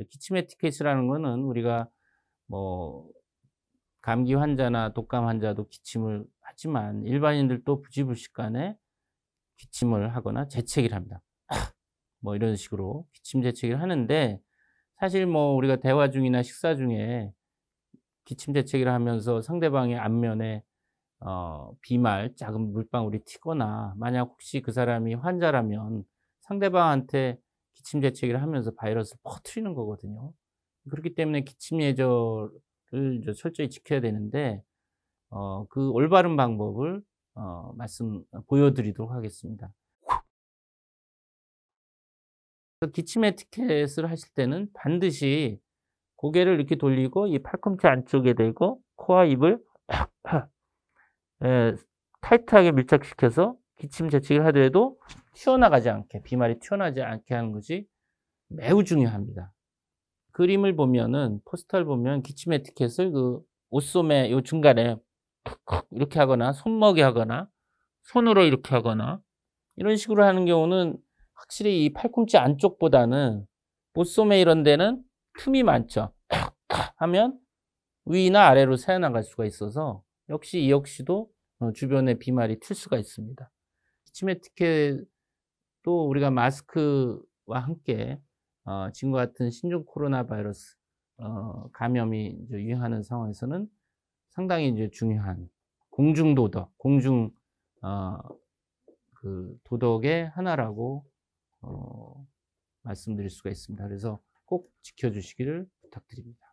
기침 에티켓이라는 거는 우리가 뭐 감기 환자나 독감 환자도 기침을 하지만 일반인들도 부지불식간에 기침을 하거나 재채기를 합니다. 뭐 이런 식으로 기침 재채기를 하는데 사실 뭐 우리가 대화 중이나 식사 중에 기침 재채기를 하면서 상대방의 안면에 비말, 작은 물방울이 튀거나 만약 혹시 그 사람이 환자라면 상대방한테 기침 재채기를 하면서 바이러스를 퍼뜨리는 거거든요. 그렇기 때문에 기침 예절을 이제 철저히 지켜야 되는데 그 올바른 방법을 보여 드리도록 하겠습니다. 기침 에티켓을 하실 때는 반드시 고개를 이렇게 돌리고 이 팔꿈치 안쪽에 대고 코와 입을 예 타이트하게 밀착시켜서 기침 재채기를 하더라도 튀어나가지 않게 비말이 튀어나오지 않게 하는 것이 매우 중요합니다. 그림을 보면은 포스터를 보면 기침 에티켓을 그 옷소매 요 중간에 이렇게 하거나 손목에 하거나 손으로 이렇게 하거나 이런 식으로 하는 경우는 확실히 이 팔꿈치 안쪽보다는 옷소매 이런 데는 틈이 많죠. 하면 위나 아래로 새어나갈 수가 있어서 이 역시도 주변에 비말이 튈 수가 있습니다. 기침 에티켓도 우리가 마스크와 함께 지금과 같은 신종 코로나 바이러스 감염이 이제 유행하는 상황에서는 상당히 이제 중요한 공중 도덕, 공중 그 도덕의 하나라고 말씀드릴 수가 있습니다. 그래서 꼭 지켜주시기를 부탁드립니다.